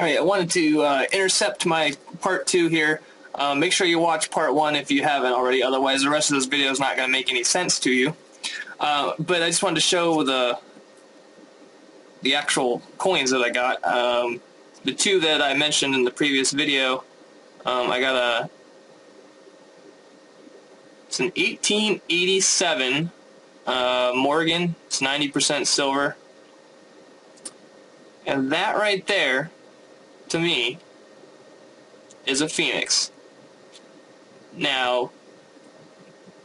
Alright, I wanted to intercept my part 2 here. Make sure you watch part 1 if you haven't already, otherwise the rest of this video is not going to make any sense to you. But I just wanted to show the actual coins that I got. The two that I mentioned in the previous video, I got it's an 1887 Morgan. It's 90% silver. And that right there, to me, is a phoenix. Now,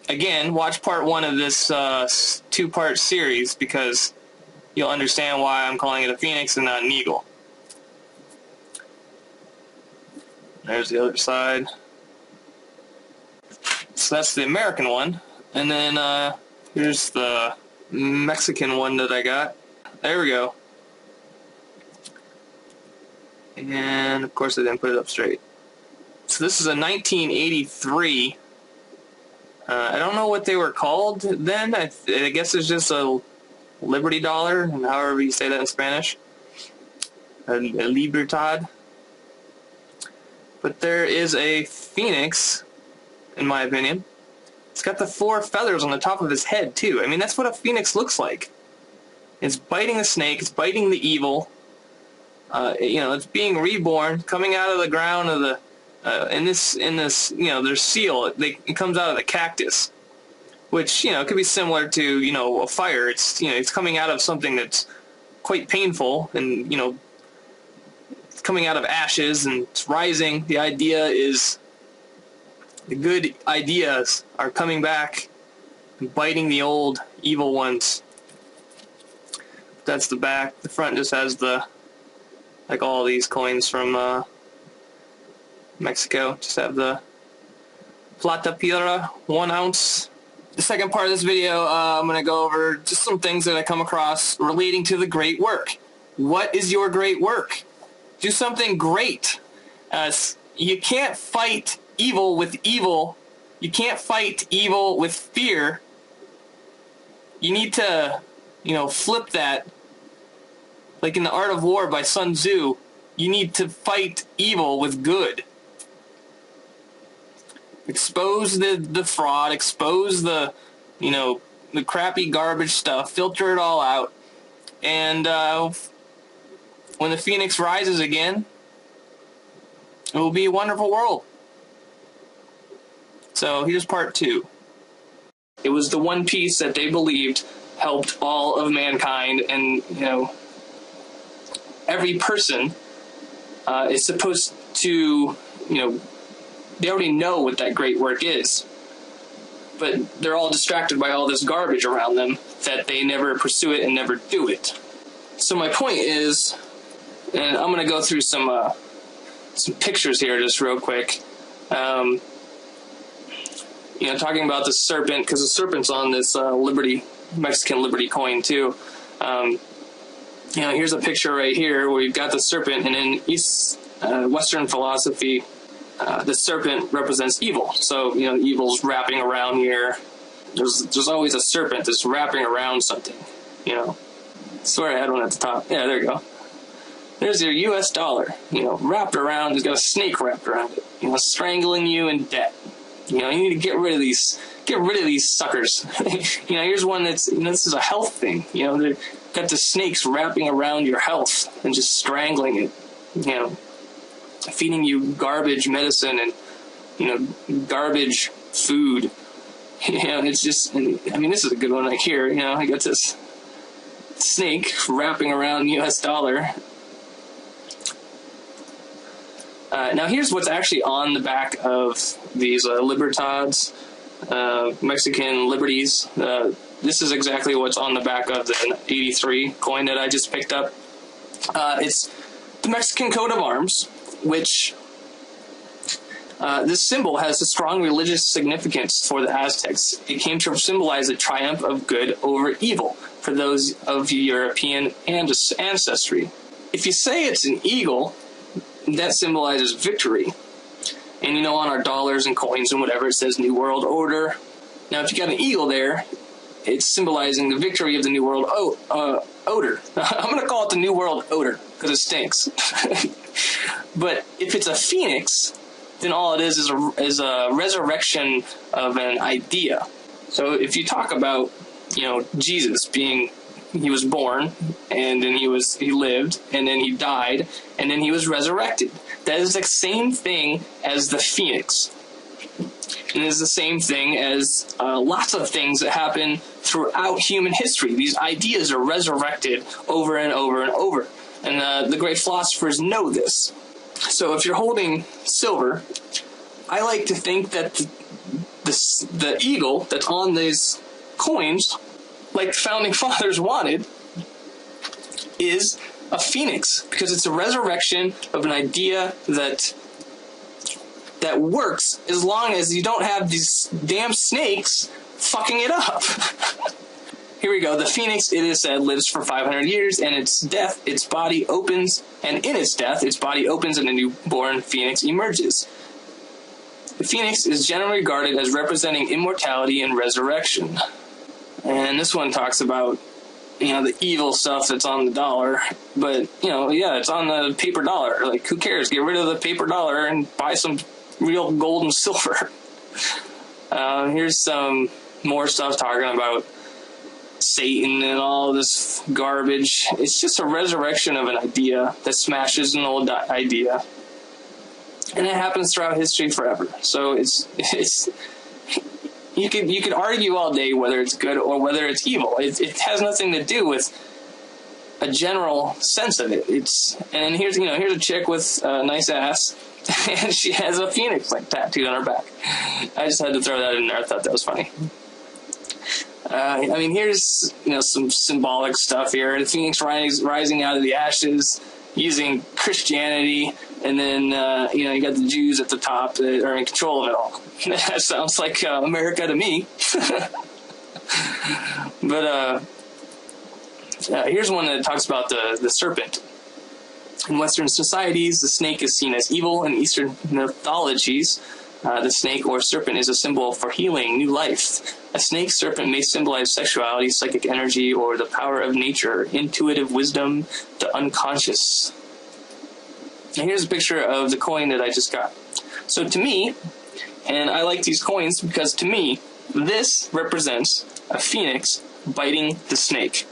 again, watch part 1 of this 2-part series because you'll understand why I'm calling it a phoenix and not an eagle. There's the other side. So that's the American one. And then here's the Mexican one that I got. There we go. And of course I didn't put it up straight. So this is a 1983. I don't know what they were called then. I guess it's just a Liberty dollar, however you say that in Spanish. A Libertad. But there is a phoenix, in my opinion. It's got the 4 feathers on the top of his head too. I mean, that's what a phoenix looks like. It's biting the snake. It's biting the evil. It's being reborn, coming out of the ground of the. In this, their seal. It comes out of the cactus, which could be similar to a fire. It's coming out of something that's quite painful, and it's coming out of ashes and it's rising. The idea is the good ideas are coming back and biting the old evil ones. That's the back. The front just has like all these coins from Mexico, just have the Plata Piedra 1 ounce. The second part of this video, I'm going to go over just some things that I come across relating to the great work. What is your great work? Do something great. You can't fight evil with evil. You can't fight evil with fear. You need to, flip that. Like in The Art of War by Sun Tzu, you need to fight evil with good. Expose the fraud, expose the crappy garbage stuff, filter it all out, and when the phoenix rises again, it will be a wonderful world. So here's part 2. It was the one piece that they believed helped all of mankind, and every person is supposed to, they already know what that great work is, but they're all distracted by all this garbage around them that they never pursue it and never do it. So my point is, and I'm going to go through some pictures here just real quick. Talking about the serpent, because the serpent's on this Mexican Liberty coin too. Here's a picture right here where you've got the serpent, and in Western philosophy, the serpent represents evil. So, evil's wrapping around here. There's always a serpent that's wrapping around something, I swear I had one at the top. Yeah, there you go. There's your US dollar, wrapped around. It's got a snake wrapped around it, strangling you in debt. You need to get rid of these suckers. Here's one that's, this is a health thing. They've got the snakes wrapping around your health and just strangling it, feeding you garbage medicine and, garbage food. It's just, this is a good one right here. I got this snake wrapping around US dollar. Now here's what's actually on the back of these Libertads, Mexican Liberties. This is exactly what's on the back of the 83 coin that I just picked up. It's the Mexican coat of arms, which this symbol has a strong religious significance for the Aztecs. It came to symbolize the triumph of good over evil for those of European ancestry. If you say it's an eagle, that symbolizes victory. And on our dollars and coins and whatever, it says New World Order. Now, if you got an eagle there, it's symbolizing the victory of the New World Odor. I'm going to call it the New World Odor because it stinks. But if it's a phoenix, then all it is a resurrection of an idea. So if you talk about, Jesus being, he was born, and then he lived, and then he died, and then he was resurrected. That is the same thing as the phoenix. And it is the same thing as lots of things that happen throughout human history. These ideas are resurrected over and over and over. And the great philosophers know this. So if you're holding silver, I like to think that the eagle that's on these coins, like the founding fathers wanted, is a phoenix, because it's a resurrection of an idea that works as long as you don't have these damn snakes fucking it up. Here we go. The phoenix, it is said, lives for 500 years, and its death, its body opens, and in its death, its body opens and a newborn phoenix emerges. The phoenix is generally regarded as representing immortality and resurrection. And this one talks about, the evil stuff that's on the dollar. But, it's on the paper dollar. Like, who cares? Get rid of the paper dollar and buy some real gold and silver. Here's some more stuff talking about Satan and all this garbage. It's just a resurrection of an idea that smashes an old idea. And it happens throughout history forever. So it's you could argue all day whether it's good or whether it's evil. It has nothing to do with a general sense of it. And here's a chick with a nice ass, and she has a phoenix tattooed on her back. I just had to throw that in there. I thought that was funny. Here's some symbolic stuff here. The phoenix rising out of the ashes, using Christianity, and then you got the Jews at the top that are in control of it all. That sounds like America to me. But here's one that talks about the serpent. In Western societies, the snake is seen as evil. In Eastern mythologies, the snake or serpent is a symbol for healing, new life. A snake serpent may symbolize sexuality, psychic energy, or the power of nature, intuitive wisdom, the unconscious. Now here's a picture of the coin that I just got. So to me, and I like these coins because to me, this represents a phoenix biting the snake.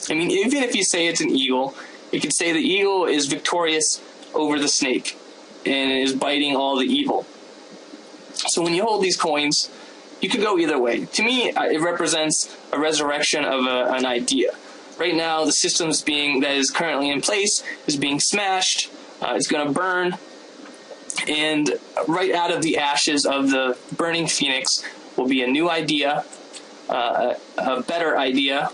Even if you say it's an eagle, you could say the eagle is victorious over the snake and is biting all the evil. So when you hold these coins, you could go either way. To me, it represents a resurrection of an idea. Right now, the systems that is currently in place is being smashed. It's going to burn. And right out of the ashes of the burning phoenix will be a new idea, a better idea,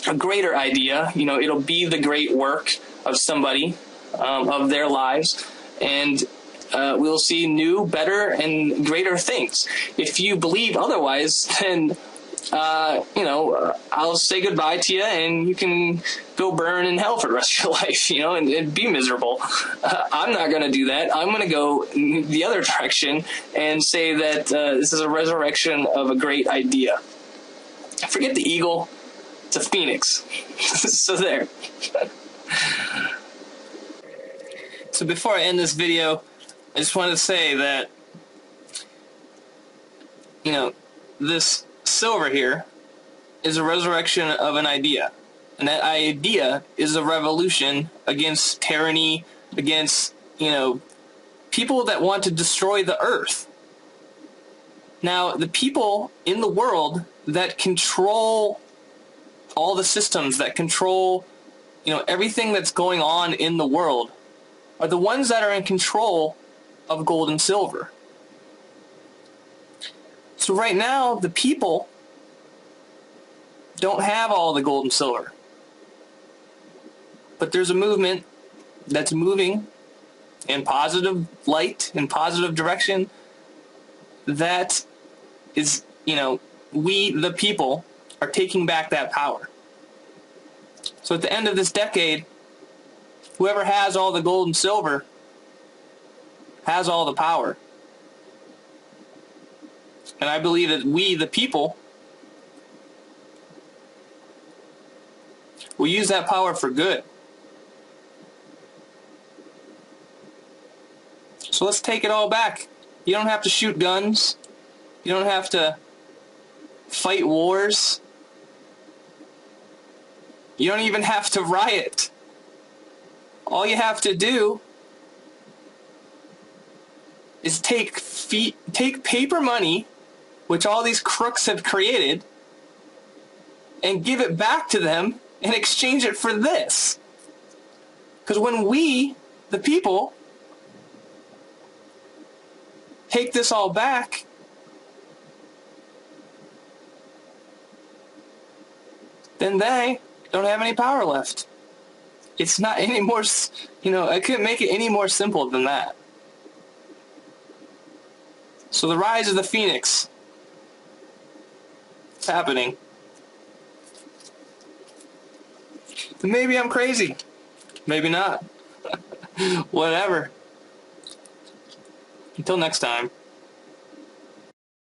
a greater idea. It'll be the great work of somebody, of their lives. And we'll see new, better, and greater things. If you believe otherwise, then, I'll say goodbye to you, and you can go burn in hell for the rest of your life, and be miserable. I'm not going to do that. I'm going to go the other direction and say that this is a resurrection of a great idea. Forget the eagle. It's a phoenix. So there. So before I end this video, I just wanted to say that, this silver here is a resurrection of an idea. And that idea is a revolution against tyranny, against, people that want to destroy the earth. Now, the people in the world that control all the systems, that control, everything that's going on in the world, are the ones that are in control of gold and silver. So right now, the people don't have all the gold and silver. But there's a movement that's moving in positive light, in positive direction, that is, we, the people, are taking back that power. So at the end of this decade, whoever has all the gold and silver has all the power. And I believe that we, the people, will use that power for good. So let's take it all back. You don't have to shoot guns. You don't have to fight wars. You don't even have to riot. All you have to do is take paper money, which all these crooks have created, and give it back to them and exchange it for this. Because when we, the people, take this all back, then they don't have any power left. It's not any more, I couldn't make it any more simple than that. So the rise of the phoenix, it's happening. Maybe I'm crazy. Maybe not. Whatever. Until next time.